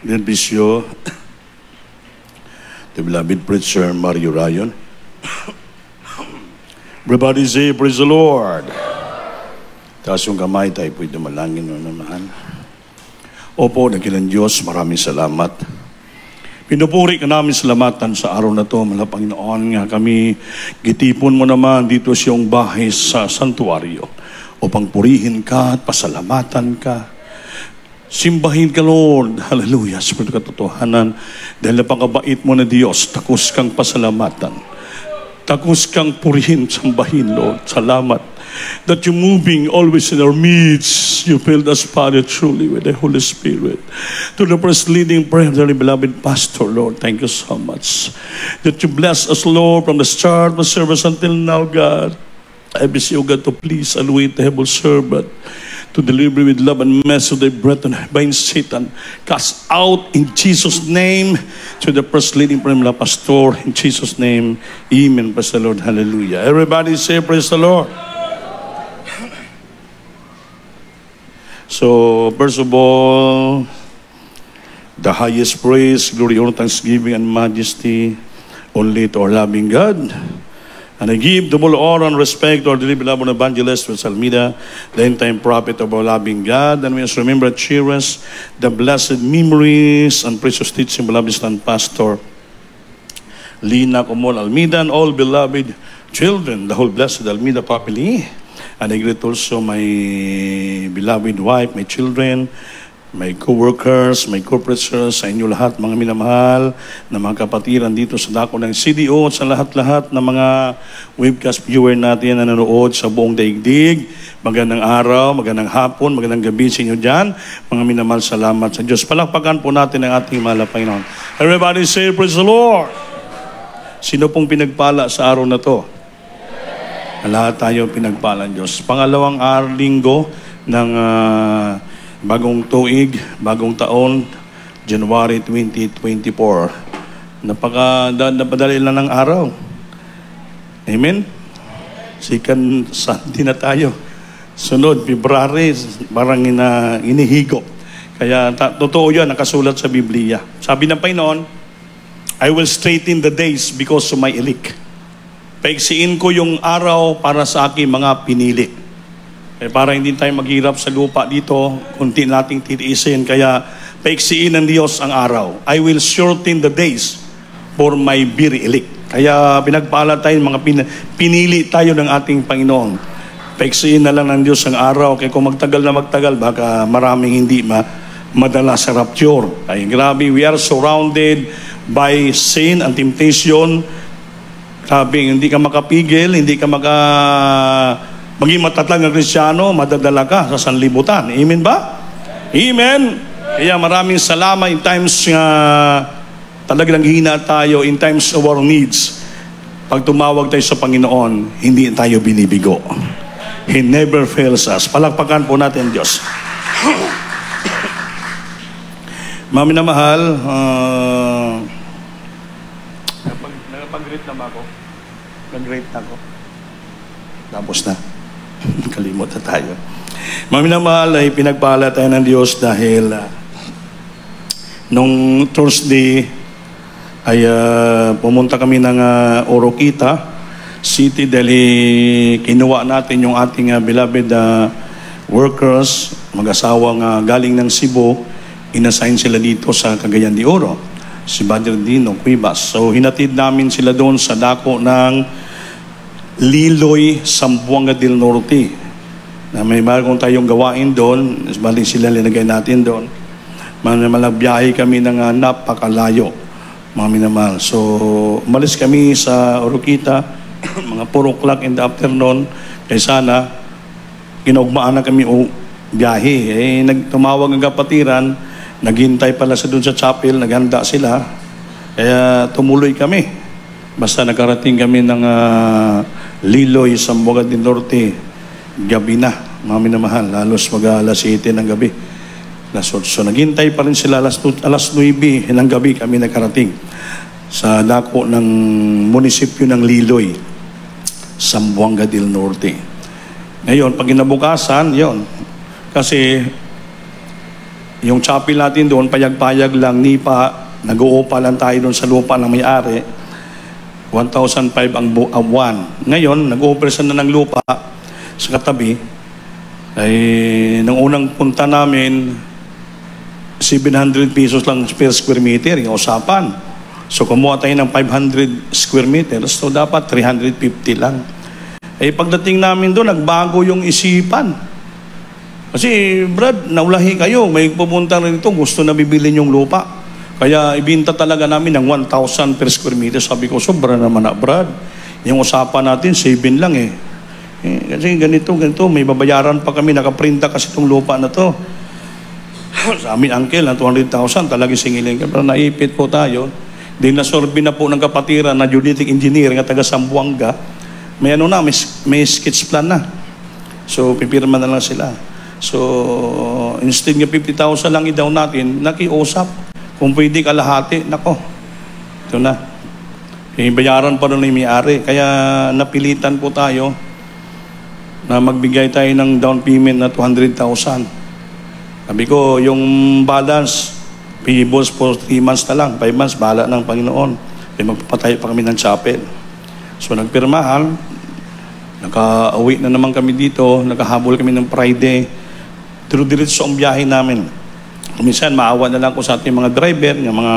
Then Bisyo, the beloved preacher Mario Ryan. Everybody say, praise the Lord. Taas yung kamay, tayo po'y dumalangin na naman. Opo, nakilang Diyos, maraming salamat. Pinupuri ka namin salamatan sa araw na to, mga Panginoon, nga kami gitipon mo naman dito sa iyong bahay sa santuaryo upang purihin ka at pasalamatan ka. Simbahin ka, Lord. Hallelujah. Sa katotohanan, dahil napakabait mo na Diyos, takos kang pasalamatan. Takos kang purihin, sambahin, Lord. Salamat. That you're moving always in our midst. You filled us, Father, truly with the Holy Spirit. To the first leading prayer of the beloved Pastor, Lord, thank you so much. That you bless us, Lord, from the start of the service until now, God. I beseech you, God, to please anoint the humble servant to deliver with love and mercy the breath and bind Satan. Cast out in Jesus' name. To the first leading prayer of the Pastor, in Jesus' name. Amen. Praise the Lord. Hallelujah. Everybody say, praise the Lord. So, first of all, the highest praise, glory, honor, thanksgiving, and majesty only to our loving God. And I give double honor and respect to our dearly beloved evangelist, Almeida, the end-time prophet of our loving God. And we must remember and cherish the blessed memories and precious teaching of beloved stand pastor, Lina Comol Almeida, and all beloved children, the whole blessed Almeida family. And I greet also my beloved wife, my children, my co-workers, my co-preachers, sa inyo lahat, mga minamahal na mga kapatiran dito sa dako ng CDO, sa lahat-lahat ng mga webcast viewer natin na nanonood sa buong daigdig. Magandang araw, magandang hapon, magandang gabi sa inyo dyan. Mga minamahal, salamat sa Diyos. Palakpakan po natin ang ating mahal na Panginoon. Everybody say, praise the Lord. Sino pong pinagpala sa araw na to? Lahat tayo pinagpala ng Diyos. Pangalawang linggo ng bagong tuig, bagong taon, January 2024. Napadali lang ng araw. Amen? Second Sunday na tayo. Sunod, February, parang inihigop. Kaya totoo yan, nakasulat sa Biblia. Sabi ng Panginoon, I will straighten the days because of my elect. Paiksiin ko yung araw para sa aking mga pinili. Para hindi tayo maghirap sa lupa dito, kunti nating titiisin. Kaya paiksiin ng Diyos ang araw. I will shorten the days for my very elect. Kaya pinagpala tayo, mga pinili tayo ng ating Panginoon. Paiksiin na lang ng Diyos ang araw. Kaya kung magtagal na magtagal, baka maraming hindi madala sa rapture. Ay grabe, we are surrounded by sin and temptation. Sabi, hindi ka makapigil, hindi ka maging matatag na Kristiyano, madadala ka sa sanlibutan. Amen ba? Amen. Kaya maraming salamat in times nga talagang hina tayo, in times of our needs. Pag tumawag tayo sa Panginoon, hindi tayo binibigo. He never fails us. Palakpakan po natin Diyos. Mami na mahal, nagpag-greet na ba ako? Nag-greet na ako. Tapos na. Kalimot na tayo. Mami na mahal, ay pinagpala tayo ng Diyos dahil nung Thursday ay pumunta kami ng Oroquita City dahil kinuha natin yung ating beloved workers, mag-asawang galing ng Cebu, inassign sila dito sa Cagayan de Oro, si Baderdino Cuevas. So hinatid namin sila doon sa dako ng Liloy, Zamboanga del Norte. Na may bagong tayong gawain doon, bali sila linagay natin doon. Malagbiyahe kami ng napakalayo, mga minamahal. So umalis kami sa Oroquita, mga 4 o'clock in the afternoon. Kaya sana, kinaugmaan na kami biyahe. Nagtumawag ang kapatiran, naghintay pala sa doon sa chapel, naghanda sila. Kaya tumuloy kami. Basta nakarating kami ng Liloy, Zamboanga del Norte, gabi na, mga minamahal, halos mag-alas 7 ng gabi. So naghintay pa rin sila alas 9 ng gabi kami nakarating sa dako ng munisipyo ng Liloy, Zamboanga del Norte. Ngayon, pag inabukasan, yon. Kasi Yung chapel natin doon, payag-payag lang, nipa, nag-uupa lang tayo doon sa lupa ng may-ari. 1,500 ang buwan. Ngayon, nag-uupersa na ng lupa sa katabi. Ay, nang unang punta namin, 700 pesos lang per square meter yung usapan. So, kumuha tayo ng 500 square meters, so dapat 350 lang. Eh, pagdating namin doon, nagbago yung isipan. Kasi, Brad, naulahi kayo, may pupunta rin ito, gusto na bibilin yung lupa. Kaya, ibinta talaga namin ng 1,000 per square meter. Sabi ko, sobra naman na, Brad. Yung usapan natin, 7 lang eh. Kasi ganito, may babayaran pa kami, nakaprinta kasi itong lupa na to. Sa amin, uncle, na 200,000, talagang singilin ka. Pero naipit po tayo. Din nasorbi na po ng kapatiran na geodetic engineer nga taga Sambuanga. May ano na, may sketch plan na. So, pipirma na lang sila. So, instead nga 50,000 lang i-down natin, nakiusap. Kung pwede kalahati, nako. Ito na. Bayaran pa rin yung may-ari. Kaya napilitan po tayo na magbigay tayo ng down payment na 200,000. Sabi ko, yung balance, payables for 3 months na lang. 5 months, bahala ng Panginoon. Kaya magpapatayo pa kami ng chapel. So, nagpirmahan. Naka-uwi na naman kami dito. Nakahabol kami ng Friday. Diretso ang biyahe namin. Minsan, maawa na lang ko sa ating mga driver, yung mga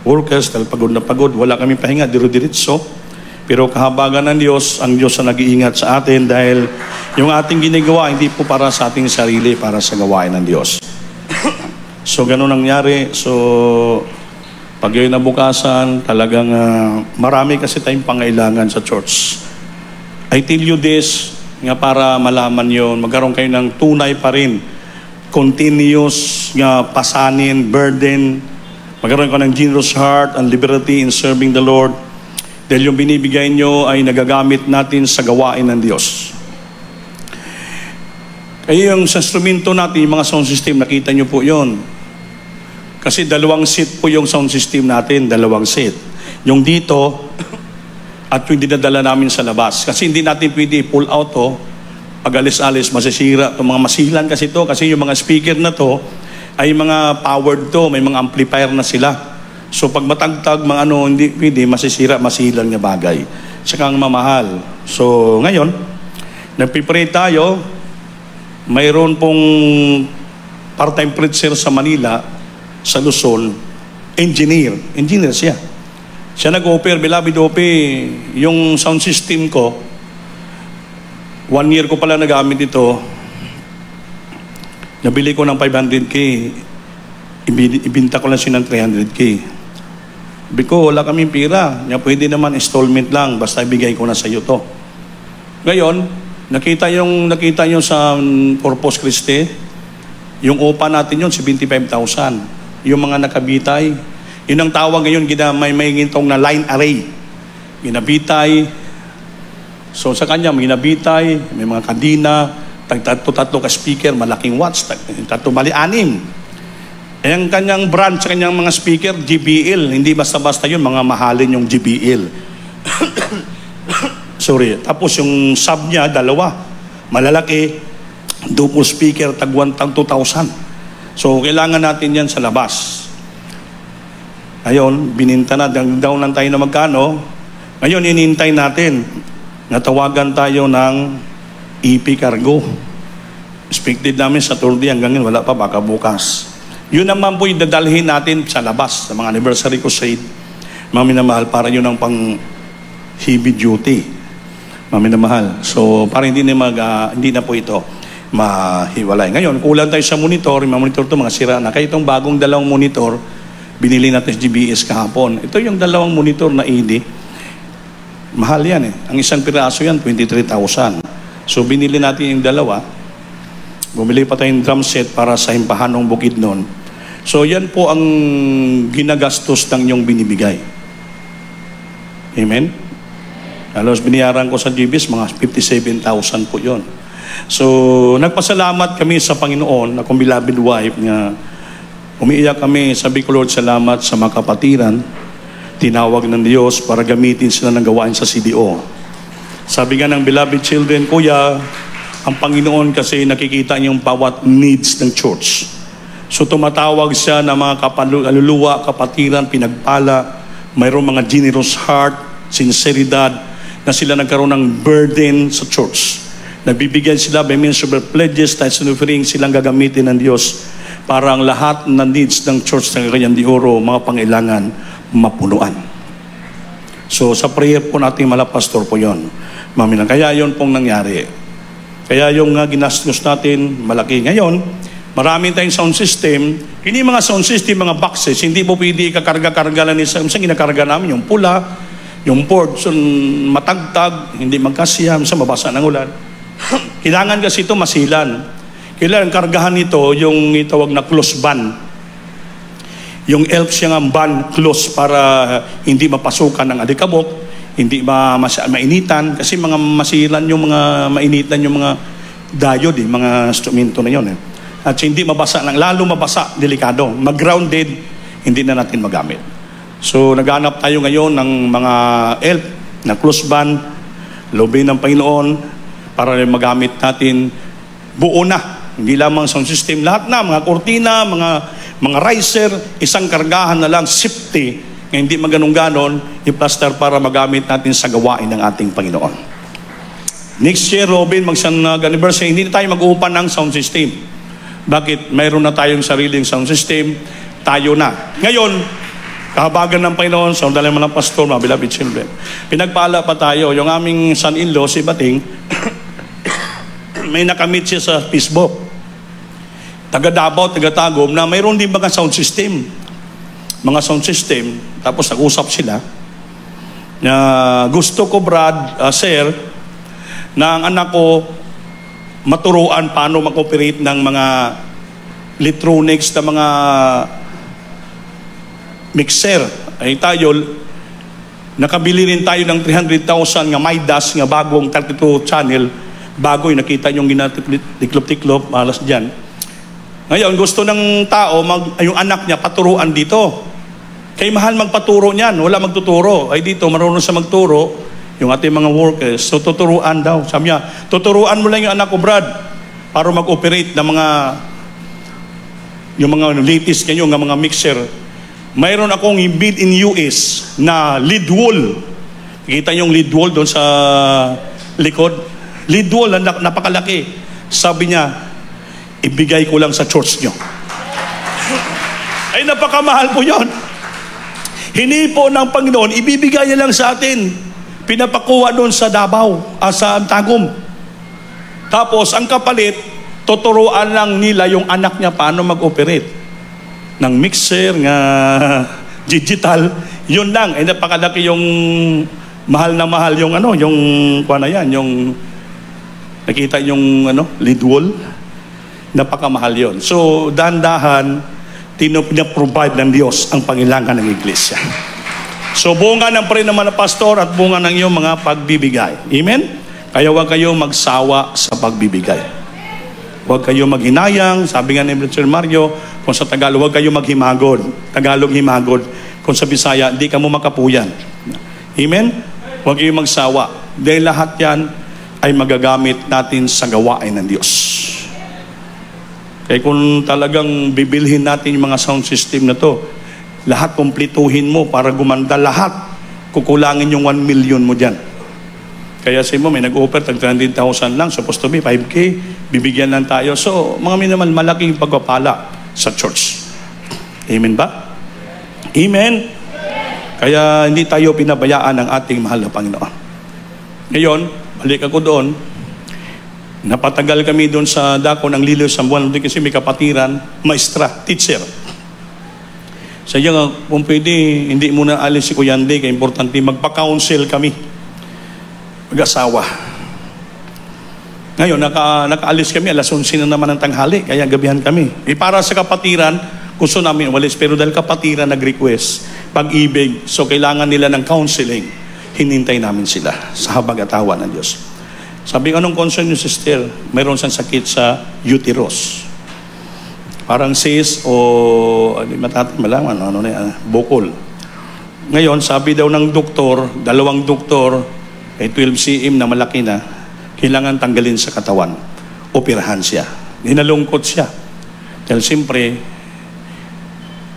workers, dahil pagod na pagod. Wala kami pahinga, diretso. Pero kahabagan ng Diyos, ang Diyos ang nag-iingat sa atin dahil yung ating ginagawa, hindi po para sa ating sarili, para sa gawain ng Diyos. So, ganun nangyari. So, pag yun nabukasan, talagang marami kasi tayong pangailangan sa church. I tell you this, nga para malaman yun, magkaroon kayo ng tunay pa rin, continuous nga pasanin, burden, magkaroon ka ng generous heart and liberty in serving the Lord. Dahil yung binibigay nyo ay nagagamit natin sa gawain ng Diyos. Kaya yung sa instrumento natin, yung mga sound system, nakita nyo po yun. Kasi 2 seat po yung sound system natin, 2 seat. Yung dito, at yung dinadala namin sa labas. Kasi hindi natin pwede pull out to, pag alis-alis, masisira. Itong mga masilan kasi to, kasi yung mga speaker na to, ay mga powered to, may mga amplifier na sila. So pag matagtag, mga ano, hindi pwede, masisira, masilan nga bagay. Saka ang mamahal. So ngayon, nagpipray tayo, mayroon pong part-time preacher sa Manila, sa Luzon, engineer siya. Siya nag-offer, beloved OP, yung sound system ko, 1 year ko pala nagamit ito, nabili ko ng 500K, ibinta ko lang siya ng 300K. Sabi ko, wala kaming pira, pwede naman installment lang, basta ibigay ko na sa iyo to. Ngayon, nakita nyo sa Corpus Christi, yung upa natin yun, 75,000. Yung mga nakabitay, yun ang tawag ngayon, may gintong na line array. Ginabitay. So sa kanya, may ginabitay, may mga kadina, tatlo ka speaker, malaking watts, tatlo mali, 6. Eh ang kanyang brand sa kanyang mga speaker, JBL. Hindi basta-basta yun, mga mahalin yung JBL. Sorry. Tapos yung sub niya, 2. Malalaki, double speaker, tag 2,000. So kailangan natin yan sa labas. Ngayon, bininta na, down lang tayo na magkano. Ngayon, inintay natin. Natawagan tayo ng EP Cargo. Expected namin sa Saturday hanggang ngayon, wala pa, baka bukas. Yun naman po yung dadalhin natin sa labas, sa mga anniversary crusade. Mga minamahal, para yun ang pang heavy duty. Mga minamahal. So, para hindi na po ito mahiwalay. Ngayon, kulang tayo sa monitor. Yung mga monitor ito, mga sira na. Kaya itong bagong 2 monitor, binili natin sa GBS kahapon. Ito yung 2 monitor na ED. Mahal yan eh. Ang isang piraso yan, 23,000. So, binili natin yung 2. Bumili pa tayong drum set para sa himpahan ng bukid noon. So, yan po ang ginagastos ng inyong binibigay. Amen? Halos biniyaran ko sa GBS, mga 57,000 po yon. So, nagpasalamat kami sa Panginoon, na kong beloved wife, nga umiiyak kami, sabi ko, Lord, salamat sa mga kapatiran. Tinawag ng Diyos para gamitin sila ng gawain sa CDO. Sabi nga ng beloved children, Kuya, ang Panginoon kasi nakikita niyong bawat needs ng church. So tumatawag siya na mga kaluluwa, kapatiran, pinagpala, mayroong mga generous heart, sinseridad, na sila nagkaroon ng burden sa church. Nagbibigyan sila by means of pledges, tithes and offering, silang gagamitin ng Diyos para ang lahat ng needs ng church ng Cagayan de Oro, mga pangailangan, mapunuan. So sa prayer po natin, mga pastor po yun. Kaya yun pong nangyari. Kaya yung ginastos natin, malaki. Ngayon, marami tayong sound system. Hindi mga sound system, mga boxes, hindi po pwede kakarga-karga lang isa. Minsan ginakarga namin yung pula, yung board, so matagtag, hindi magkasya, minsan mabasa ng ulan. Kailangan kasi ito masilan. Kailangan kargahan nito yung itawag na close ban. Yung elf siya nga ban close para hindi mapasukan ng alikabok, hindi mainitan, kasi mga masilan yung mga mainitan yung mga diode, mga instrumento na yun. At hindi mabasa, lalo mabasa, delikado. Mag-grounded, hindi na natin magamit. So naghanap tayo ngayon ng mga elf na close ban, loobin ng Panginoon, para magamit natin buo na. Hindi lamang sound system, lahat na, mga kortina, mga riser, isang kargahan na lang, safety, hindi maganong-ganon, i-plaster para magamit natin sa gawain ng ating Panginoon. Next year, Robin, mag-anniversary, hindi na tayo mag-uupan ng sound system. Bakit? Mayroon na tayong sariling sound system, tayo na. Ngayon, kahabagan ng Panginoon, sa undalan ng pastor, mga beloved children, pinagpala pa tayo, yung aming son-in-law, si Bating, may nakamit siya sa Facebook. Taga Davao, taga Tagum, na mayroon din mga sound system. Mga sound system, tapos nag-usap sila, na gusto ko, Brad, sir, na ang anak ko maturuan paano mag-operate ng mga electronics na mga mixer. Ay tayo, nakabili rin tayo ng 300,000 nga Midas, nga bagong 32 channel, bago yung nakita yung ginatiklop-tiklop, malas dyan. Ngayon, gusto ng tao, yung anak niya, paturuan dito. Kaya mahal magpaturo niyan, wala magtuturo. Ay dito, marunong siya magturo, yung ating mga workers, so tuturuan daw. Sabi niya, tuturuan mo lang yung anak ko, Brad, para mag-operate ng yung mga latest ngayon, ng mga mixer. Mayroon akong bid in US na lead wall. Kita yung lead wall doon sa likod. Lead wall, napakalaki. Sabi niya, ibigay ko lang sa church nyo. Ay, napakamahal po yon. Hinipo ng Panginoon, ibibigay niya lang sa atin. Pinapakuha doon sa Davao, sa Tagum. Tapos, ang kapalit, tuturuan lang nila yung anak niya paano mag-operate ng mixer, nga digital. Yun lang. Ay, napakalaki yung mahal na mahal yung yung nakita yung lead wall. Napaka-mahal yun. So, dahan-dahan, pina-provide ng Diyos ang pangailangan ng iglesia. So, bunga ng pare naman na pastor at bunga ng iyong mga pagbibigay. Amen? Kaya huwag kayo magsawa sa pagbibigay. Huwag kayo maghinayang. Sabi nga ni Brother Mario, kung sa Tagalog, huwag kayo maghimagod. Tagalog himagod. Kung sa Bisaya, hindi ka mo makapuyan. Amen? Huwag kayo magsawa. Dahil lahat yan ay magagamit natin sa gawain ng Diyos. Kaya kung talagang bibilhin natin yung mga sound system na to, lahat kumplituhin mo para gumanda lahat, kukulangin yung 1 million mo dyan. Kaya sa mo, may nag-offer, tag 300,000 lang, supposed to be 5K, bibigyan lang tayo. So, mga minimal, malaking pagpapala sa church. Amen ba? Amen? Kaya hindi tayo pinabayaan ng ating mahal na Panginoon. Ngayon, balik ako doon, napatagal kami doon sa dako ng Liliw sa buwan kasi may kapatiran, maestra, teacher. Sa iyo, kung pwede, hindi muna alis si Kuyande, kaya importante, magpa-counsel kami. Mag-asawa. Ngayon, nakaalis kami, alas 11 na naman ng tanghali, kaya gabihan kami. Para sa kapatiran, gusto namin umalis, pero dahil kapatiran nag-request, pag-ibig, so kailangan nila ng counseling, hinintay namin sila sa habag-atawan ng Diyos. Sabi ko, anong concern yung sister? Mayroon siyang sakit sa uterus. Parang cyst o malaman, bukol. Ngayon, sabi daw ng doktor, 2 doktor, 12 cm na malaki na, kailangan tanggalin sa katawan. Operahan siya. Ninalungkot siya. Dahil siyempre,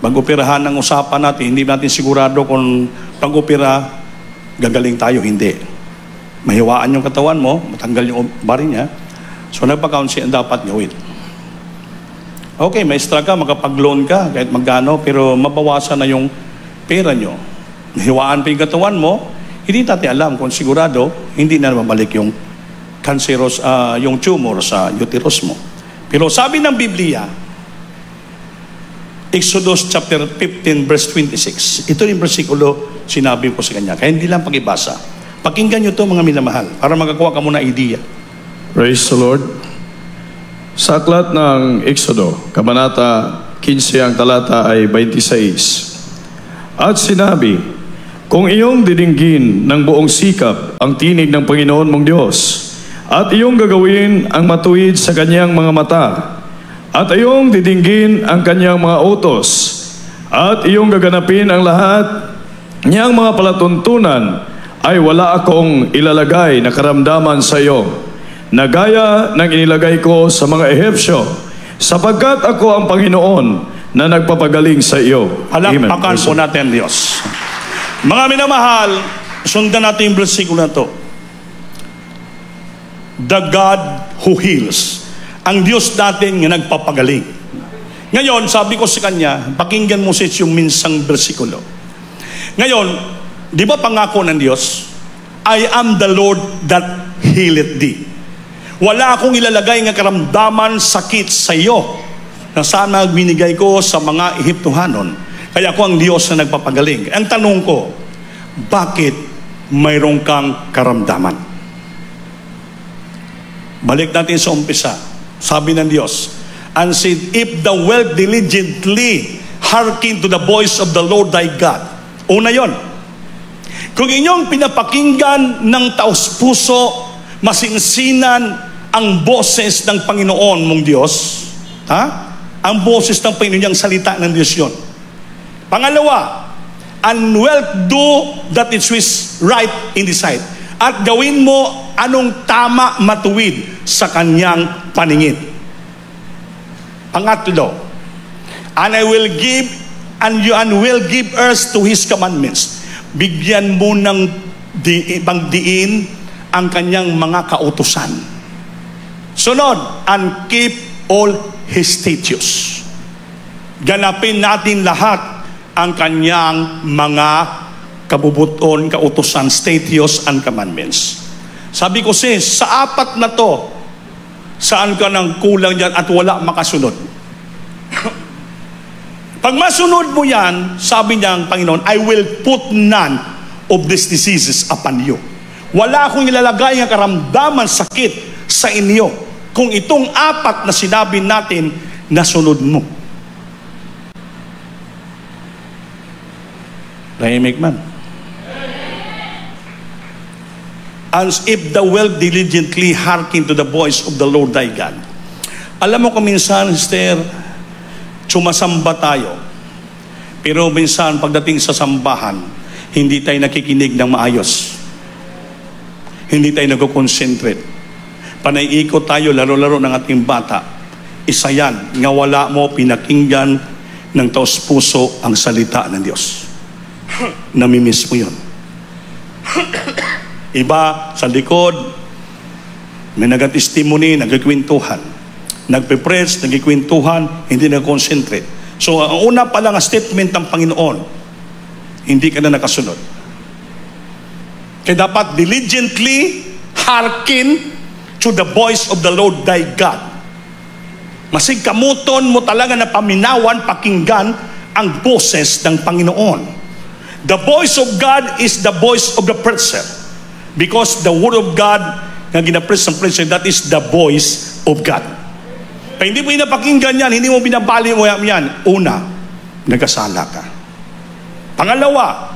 Pag-operahan ng usapan natin, hindi natin sigurado kung pag-opera, gagaling tayo, hindi. Mahiwaan yung katawan mo, matanggal yung bari niya. So nagpa-counseling ang dapat gawin. Okay, maestra ka, makapag-loan ka, kahit magkano, pero mabawasan na yung pera nyo. Mahiwaan pa yung katawan mo, hindi natin alam kung sigurado, hindi na mabalik yung cancerous, yung tumor sa uterus mo. Pero sabi ng Biblia, Exodus chapter 15 verse 26. Ito yung versikulo sinabi ko sa kanya. Kaya hindi lang pag-ibasa. Pakinggan nyo ito mga minamahal para magakuha ka muna idea. Praise the Lord. Sa aklat ng Exodo, Kabanata 15 ang talata ay 26. At sinabi, kung iyong didinggin ng buong sikap ang tinig ng Panginoon mong Diyos, at iyong gagawin ang matuwid sa kanyang mga mata, at iyong didinggin ang kanyang mga utos, at iyong gaganapin ang lahat niyang mga palatuntunan, ay wala akong ilalagay na karamdaman sa iyo, na gaya ng inilagay ko sa mga Ehipsyo, sapagkat ako ang Panginoon na nagpapagaling sa iyo. Palakpakan po natin Diyos. Mga minamahal, sundan natin yung versikulo na to. The God who heals. Ang Diyos natin nga nagpapagaling. Ngayon, sabi ko sa kanya, pakinggan mo sa yung minsang versikulo. Ngayon, di ba pangako ng Diyos? I am the Lord that healeth thee. Wala akong ilalagay ng karamdaman, sakit sa iyo na sana binigay ko sa mga Ehiptohanon. Kaya ako ang Diyos na nagpapagaling. Ang tanong ko, bakit mayroon kang karamdaman? Balik natin sa umpisa. Sabi ng Diyos, and said, if thou wilt diligently hearken to the voice of the Lord thy God. Una yon. Kung inyong pinapakinggan ng taos-puso, masinsinan ang boses ng Panginoon mong Diyos, ang boses ng Panginoon, yung salita ng Diyos yon. Pangalawa, and wilt do that which is right in the sight. At gawin mo anong tama, matuwid sa kanyang paningin. Pangatlo, and I will give, and you will give earth to his commandments. Bigyan mo ng pagdiin ang kanyang mga kautusan. Sunod, and keep all his statutes. Ganapin natin lahat ang kanyang mga kabubuton, kautusan, statutes, and commandments. Sabi ko sis, sa apat na to, saan ka nang kulang dyan at wala makasunod? Pag masunod mo yan, sabi niya ang Panginoon, I will put none of these diseases upon you. Wala akong ilalagay ng karamdaman, sakit sa inyo kung itong apat na sinabi natin nasunod mo. Tahimik man. As if thou wilt diligently hearken to the voice of the Lord thy God. Alam mo kung minsan, sister, sumasamba tayo. Pero minsan, pagdating sa sambahan, hindi tayo nakikinig ng maayos. Hindi tayo nag-concentrate. Panay-ikot tayo, laro-laro ng ating bata. Isa yan, nga wala mo pinakinggan ng taos-puso ang salita ng Diyos. Namimiss mo yun. Iba sa likod, may nag-testimony, nagkikwentuhan. Nagpe-preach, nagkikwentuhan, hindi nag-concentrate. So, ang una pa lang statement ng Panginoon, hindi ka na nakasunod. Kaya dapat diligently hearken to the voice of the Lord thy God. Masig kamuton mo talaga na paminawan, pakinggan ang boses ng Panginoon. The voice of God is the voice of the preacher. Because the word of God na ginapreach ng preacher, that is the voice of God. Kaya hindi mo pinapakinggan yan, hindi mo binabali mo yan. Una, nagkasala ka. Pangalawa,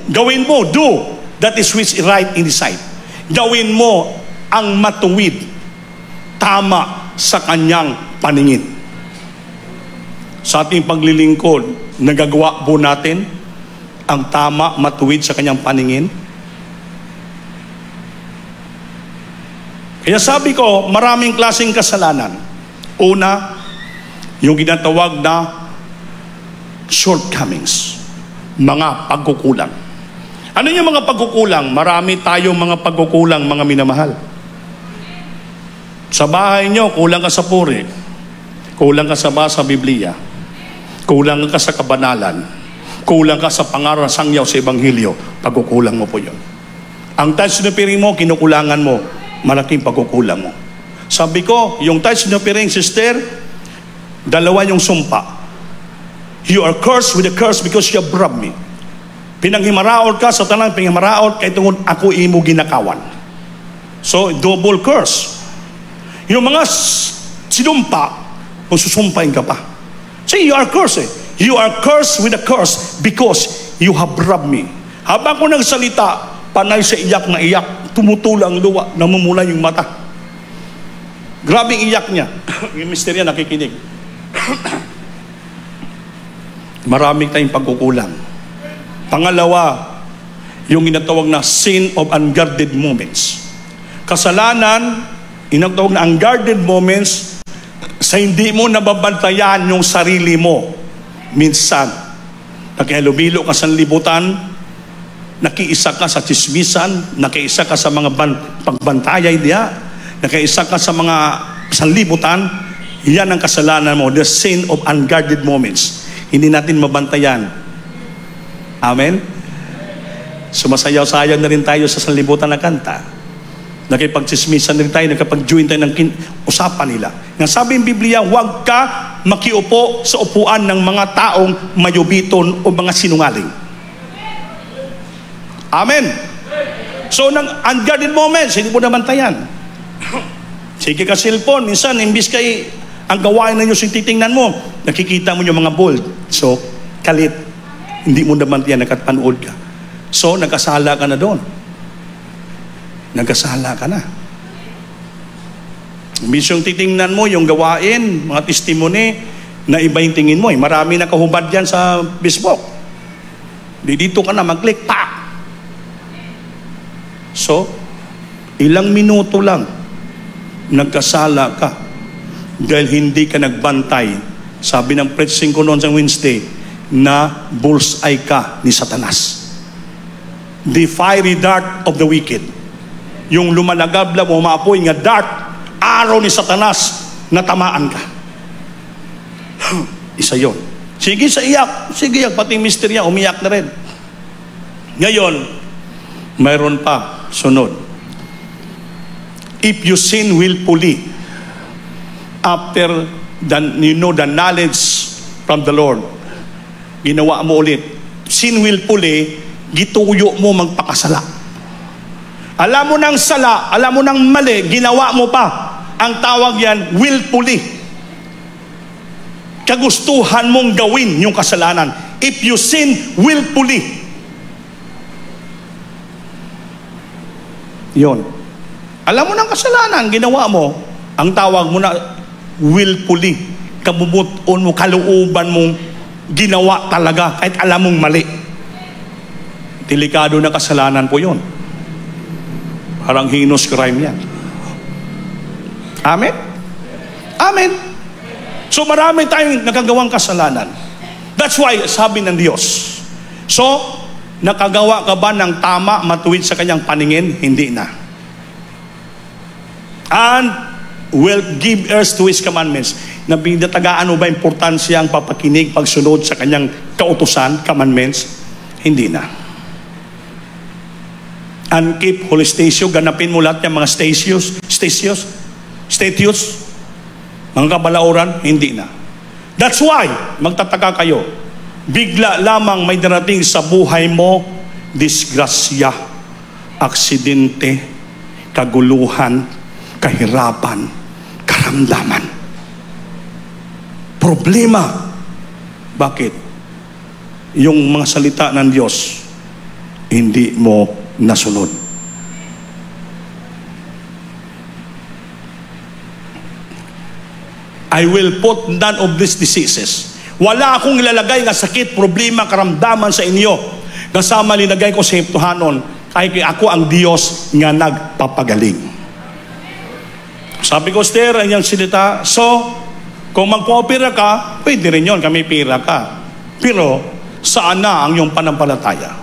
gawin mo, do that is which is right in the sight. Gawin mo ang matuwid, tama sa kanyang paningin. Sa ating paglilingkod, nagagawa po natin ang tama, matuwid sa kanyang paningin. Kaya sabi ko, maraming klaseng kasalanan. Una, yung ginatawag na shortcomings, mga pagkukulang. Ano yung mga pagkukulang? Marami tayong mga pagkukulang, mga minamahal. Sa bahay nyo, kulang ka sa puri, kulang ka sa basa Biblia, kulang ka sa kabanalan, kulang ka sa pangarasangyaw sa Ebanghelyo, pagkukulang mo po yun. Ang tithes na piring mo, kinukulangan mo, malaking pagkukulang mo. Sabi ko, yung tithes na piring, sister, dalawa yung sumpa. You are cursed with a curse because you have robbed me. Pinanghimaraot ka sa tanang pinanghimaraot kay tungod ako imo ginakawan. So, double curse. Yung mga sinumpa, kung susumpain ka pa. Say, you are cursed eh. You are cursed with a curse because you have robbed me. Habang ko nagsalita, panay sa iyak na iyak, tumutulang luwa, namumula yung mata. Grabing iyak niya. Yung misterya nakikinig. Maraming tayong pagkukulang. Pangalawa, yung inatawag na sin of unguarded moments. Kasalanan, inatawag na unguarded moments, sa hindi mo nababantayan yung sarili mo. Minsan, nakihalubilo ka sa libutan, nakiisa ka sa chismisan, nakiisa ka sa mga pagbantayay diya, nakiisa ka sa mga sanlibutan, yan ang kasalanan mo, the sin of unguarded moments. Hindi natin mabantayan. Amen? Sumasayaw-sayaw na rin tayo sa sanlibutan na kanta. Nakipagchismisan na rin tayo, nakipag-join tayo ng usapan nila. Nga sabi ng Biblia, huwag ka makiupo sa upuan ng mga taong mayubiton o mga sinungaling. Amen? So, ng unguarded moments, hindi mo nabantayan. Sige ka cellphone, minsan, imbis kay ang gawain na nyo titingnan mo, nakikita mo yung mga bold. So, kalit. Hindi mo naman yan, nakapanood ka. So, nagkasala ka na doon. Nagkasala ka na. Imbis yung titingnan mo, yung gawain, mga testimony, na iba yung tingin mo. Marami nakahubad yan sa Facebook. Dito ka na, mag-click, pa! So, ilang minuto lang, nagkasala ka. Dahil hindi ka nagbantay. Sabi ng preaching ko noon sa Wednesday, na bullseye ka ni Satanas. The fiery dart of the wicked. Yung lumalagabla mo, maapoy nga dart, araw ni Satanas, natamaan ka. Isa yon. Sige sa iyak. Sige, pati misterya, umiyak na rin. Ngayon, mayroon pa, sunod. If you sin willfully, after the knowledge from the Lord, ginawa mo ulit. Sin willfully, gituyo mo magpakasala. Alam mo ng sala, alam mo ng mali, ginawa mo pa. Ang tawag yan, willfully. Kagustuhan mong gawin yung kasalanan. If you sin willfully. Yon. Alam mo ng kasalanan, ginawa mo. Ang tawag mo na willfully. Kabubuton mo, kalooban mong ginawa talaga kahit alam mong mali. Delikado na kasalanan po yon. Parang heinous crime yan. Amen? Amen. So marami tayong nakagawang kasalanan. That's why, sabi ng Diyos. So, nakagawa ka ba ng tama, matuwid sa kanyang paningin? Hindi na. And will give ears to His commandments. Nabinatagaan mo ba importansya ang papakinig, pagsunod sa kanyang kautusan, commandments? Hindi na. And keep holy statutes, ganapin mo lahat ng mga statutes, mga kabalauran, hindi na. That's why, magtataka kayo, bigla lamang may darating sa buhay mo, disgrasya, aksidente, kaguluhan, kahirapan, karamdaman. Problema. Bakit? Yung mga salita ng Diyos, hindi mo nasunod. I will put none of these diseases. Wala akong ilalagay nga sakit, problema, karamdaman sa inyo. Kasama linagay ko sa hiptuhanon, kay ako ang Diyos nga nagpapagaling. Sabi ko, Esther, ang iyang silita, so, Kung magpo-opera ka, pwede rin yun, kami pira ka. Pero, saan na ang iyong panampalataya?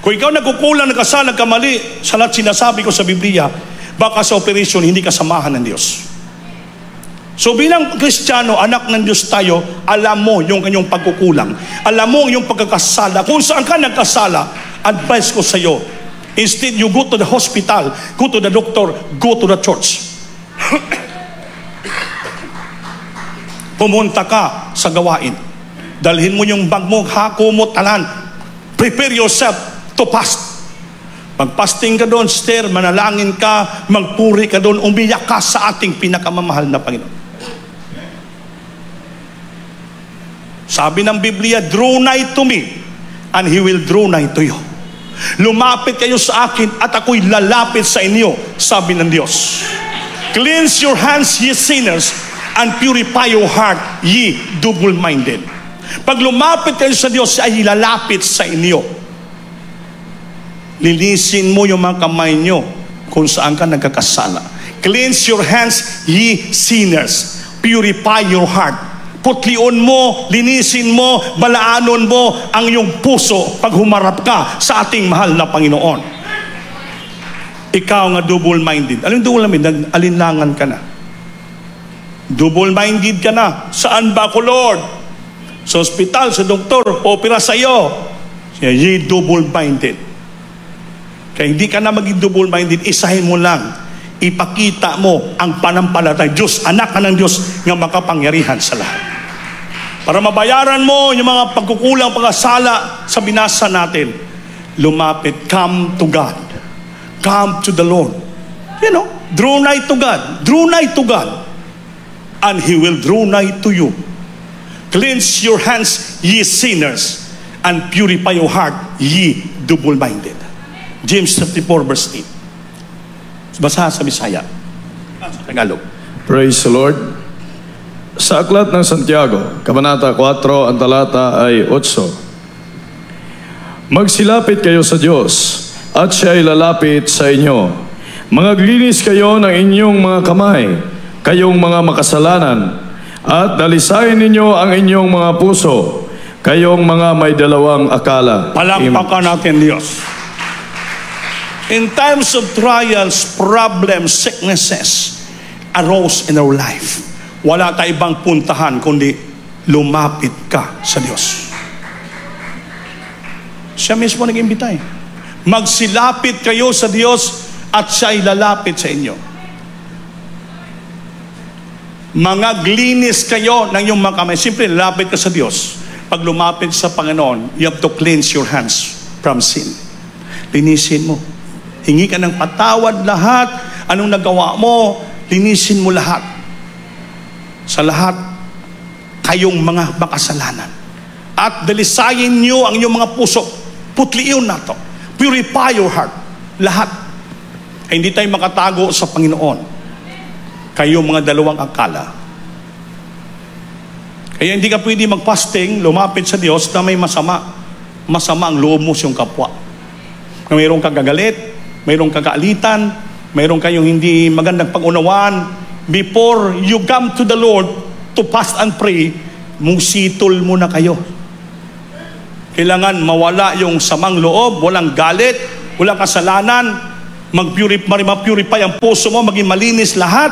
Kung ikaw nagkukulang, nagkasala, nagkamali, sa lahat sinasabi ko sa Biblia, baka sa operasyon, hindi ka samahan ng Diyos. So bilang Kristiyano, anak ng Diyos tayo, alam mo yung kanyang pagkukulang. Alam mo yung pagkakasala. Kung saan ka nagkasala, advice ko sa iyo, instead you go to the hospital, go to the doctor, go to the church. Pumunta ka sa gawain. Dalhin mo yung bag mo, hako mo, talan. Prepare yourself to fast. Mag-fasting ka doon, sister, manalangin ka, magpuri ka doon, umiyak ka sa ating pinakamamahal na Panginoon. Sabi ng Biblia, draw nigh to me, and He will draw nigh to you. Lumapit kayo sa akin, at ako'y lalapit sa inyo, sabi ng Diyos. Cleanse your hands, ye sinners, and purify your heart, ye double-minded. Pag lumapit kayo sa Diyos, siya ay lalapit sa inyo. Linisin mo yung mga kamay nyo kung saan ka nagkakasala. Cleanse your hands, ye sinners. Purify your heart. Putlion mo, linisin mo, balaanon mo ang iyong puso pag humarap ka sa ating mahal na Panginoon. Ikaw nga double-minded. Alam double-minded? Alinlangan ka na. Double-minded ka na. Saan ba ako, Lord? Sa ospital, sa doktor, opera sa iyo. Siya, ye double-minded. Kaya hindi ka na maging double-minded, isahin mo lang. Ipakita mo ang panampalataya. Diyos, anak ka ng Diyos nga makapangyarihan sa lahat. Para mabayaran mo yung mga pagkukulang, pagkasala sa binasa natin, lumapit, come to God. Come to the Lord. You know, draw nigh to God. Draw nigh to God. And He will draw nigh to you. Cleanse your hands, ye sinners, and purify your heart, ye double-minded. James 34 verse 8. Basa sa Bisaya. Sa Tagalog. Praise the Lord. Sa Aklat ng Santiago, Kabanata 4, ang talata ay 8. Magsilapit kayo sa Diyos, at siya ay lalapit sa inyo. Mangaglinis kayo ng inyong mga kamay, kayong mga makasalanan, at dalisayin ninyo ang inyong mga puso, kayong mga may dalawang akala. Palampakan natin Diyos. In times of trials, problems, sicknesses arose in our life. Wala tayong ibang puntahan kundi lumapit ka sa Diyos. Siya mismo nag-imbita eh. Magsilapit kayo sa Diyos at siya ay lalapit sa inyo. Mangaglinis kayo ng iyong mga kamay. Siyempre, lalapit ka sa Diyos. Pag lumapit sa Panginoon, you have to cleanse your hands from sin. Linisin mo. Hingi ka ng patawad lahat. Anong nagawa mo, linisin mo lahat. Sa lahat, kayong mga makasalanan. At dalisayin niyo ang inyong mga puso. Putliin na to. Purify your heart. Lahat. Hindi tayo makatago sa Panginoon. Kayong mga dalawang akala. Kaya hindi ka pwede mag-fasting, lumapit sa Diyos na may masama. Masama ang loob mo sa iyong kapwa. Na mayroong kagagalit, mayroong kagaalitan, mayroong kayong hindi magandang pag-unawaan. Before you come to the Lord to fast and pray, musitol muna kayo. Kailangan mawala yung samang loob, walang galit, walang kasalanan, mag-purify ang puso mo, maging malinis lahat,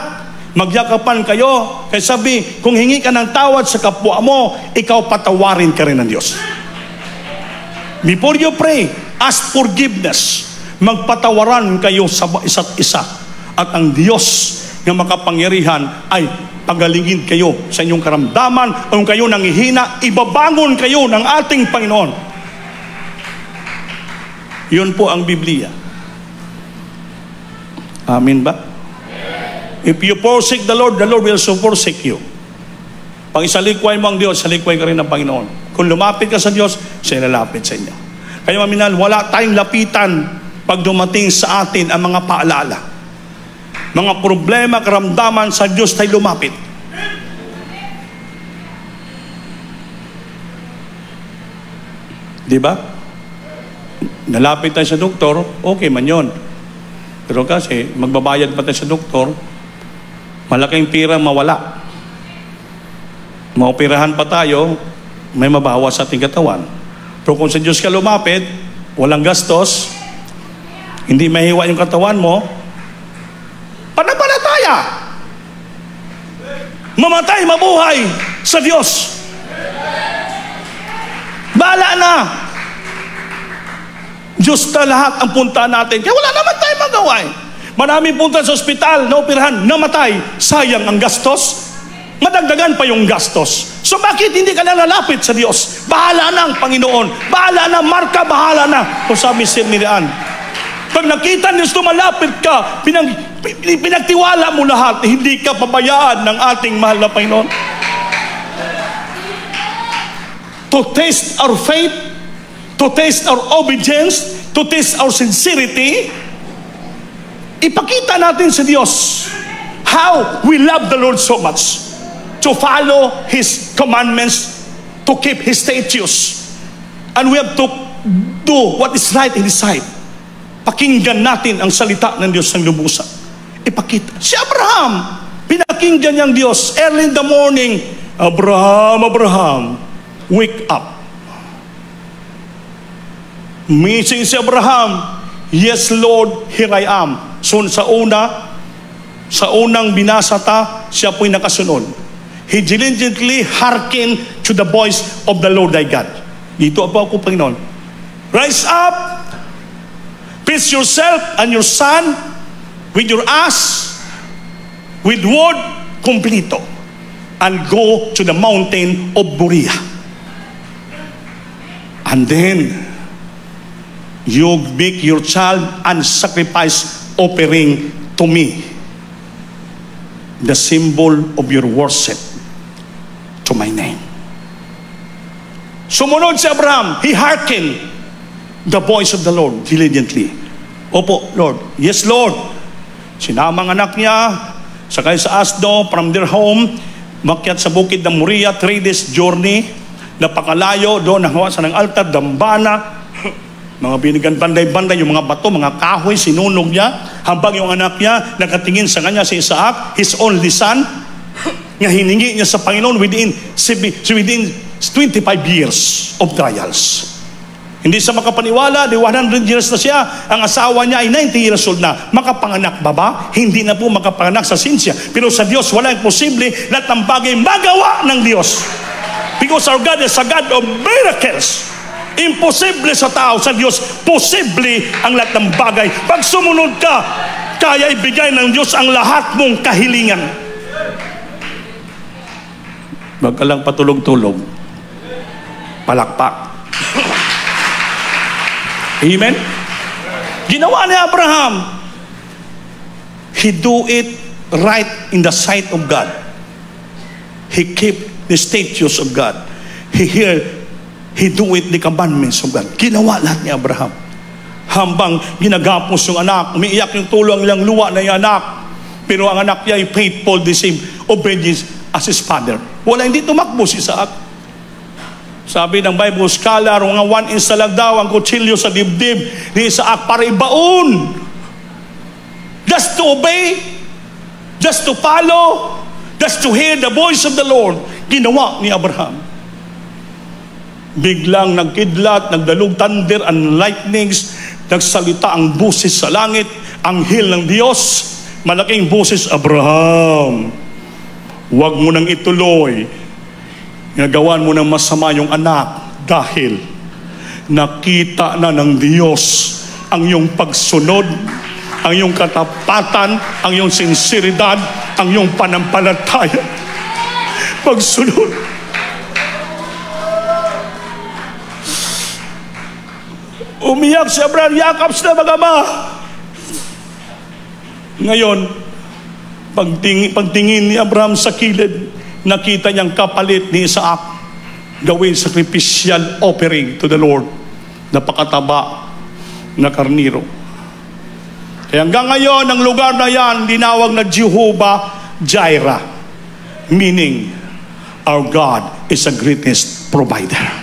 magyakapan kayo. Kaya sabi, kung hingi ka ng tawad sa kapwa mo, ikaw patawarin ka rin ng Diyos. Before you pray, ask forgiveness. Magpatawaran kayo sa isa't isa. At ang Diyos na makapangyarihan ay pagalingin kayo sa inyong karamdaman. Kung kayo nangihina, ibabangon kayo ng ating Panginoon. Yun po ang Biblia. Amin ba? If you forsake the Lord will so forsake you. Pag isalikway mo ang Diyos, salikway ka rin ng Panginoon. Kung lumapit ka sa Diyos, siya lalapit sa inyo. Kaya maminal, wala tayong lapitan pag dumating sa atin ang mga paalala. Mga problema, karamdaman, sa Diyos tayo lumapit. Di ba? Nalapit tayo sa doktor, okay man yun. Pero kasi, magbabayad pa tayo sa doktor, malaking pira mawala. maoperahan pa tayo, may mabawas sa ating katawan. Pero kung sa Diyos ka lumapit, walang gastos, hindi mahiwa yung katawan mo, panampalataya. Mamatay, mabuhay sa Diyos. Bahala na. Diyos na lahat ang punta natin. Kaya wala naman tayong magawa. Maraming punta sa ospital, naoperahan, namatay. Sayang ang gastos. Madagdagan pa yung gastos. So bakit hindi ka na lalapit sa Diyos? Bahala na ang Panginoon. Bahala na, Marka, bahala na. Kung sabi si Miriam, pag nakita Diyos malapit ka, pinagtiwala mo lahat, hindi ka pabayaan ng ating mahal na Panginoon. To taste our faith, to taste our obedience, to taste our sincerity, ipakita natin sa Diyos how we love the Lord so much. To follow His commandments, to keep His statutes. And we have to do what is right in His sight. Pakinggan natin ang salita ng Diyos ng lubusan. Ipakita. Si Abraham, pinakinggan niyang Diyos. Early in the morning, Abraham, Abraham, wake up. Missing si Abraham, yes Lord, here I am. So sa unang binasa siya po'y nakasunod. He diligently hearkened to the voice of the Lord thy God. Dito ako, Panginoon. Rise up, please yourself and your son with your ass, with wood completo, and go to the mountain of Moriah. And then you make your child and sacrifice offering to me, the symbol of your worship to my name. Sumunod si Abraham. He hearkened the voice of the Lord diligently. Opo, Lord. Yes, Lord. Sinama ang anak niya, sakay sa asno from their home, makyat sa bukid ng Moriah, 3 days journey, napakalayo, doon nahawasan ng altar, dambana, mga binigan banday-banday, yung mga bato, mga kahoy, sinunog niya, hambang yung anak niya, nakatingin sa kanya si Isaac, his only son, nga hiningi niya sa Panginoon within 25 years of trials. Hindi sa makapaniwala, 100 years na siya, ang asawa niya ay 90 years old na. Makapanganak ba? Hindi na po makapanganak sa sinsya. Pero sa Diyos, wala yung posible, lahat ng bagay magawa ng Diyos. Because our God is a God of miracles. Imposible sa tao, sa Diyos, posible ang lahat ng bagay. Pag sumunod ka, kaya ibigay ng Diyos ang lahat mong kahilingan. Wag ka lang patulog-tulog. Palakpak. Amen? Ginawa ni Abraham. He do it right in the sight of God. He keep the statutes of God. He do it the commandments of God. Ginawa lahat ni Abraham. Hambang ginagapos yung anak, umiiyak yung tulang ilang luwa na yung anak. Pero ang anak niya ay faithful, the same obedience as his father. Wala, hindi tumakbo si Isaac. Sabi ng Bible scholar, mga 1 inch lang daw ang kutsilyo sa dibdib ni Isaac para ibaon. Just to obey, just to follow, just to hear the voice of the Lord. Ginawa ni Abraham. Biglang nagkidlat, nagdalog thunder and lightnings, nagsalita ang busis sa langit, anghel ng Diyos, malaking busis, Abraham, huwag mo nang ituloy. Nagawan mo ng masama yung anak dahil nakita na ng Diyos ang iyong pagsunod, ang iyong katapatan, ang iyong sinseridad, ang iyong panampalataya. Pagsunod. Umiyak si Abraham, yakap sila mag-ama. Ngayon, pagtingin ni Abraham sa kilid, nakita niyang kapalit ni Isaac gawin sacrificial offering to the Lord. Napakataba na karniro. Kaya hanggang ngayon, ang lugar na yan, dinawag na Jehovah Jireh. Meaning, our God is the greatest provider.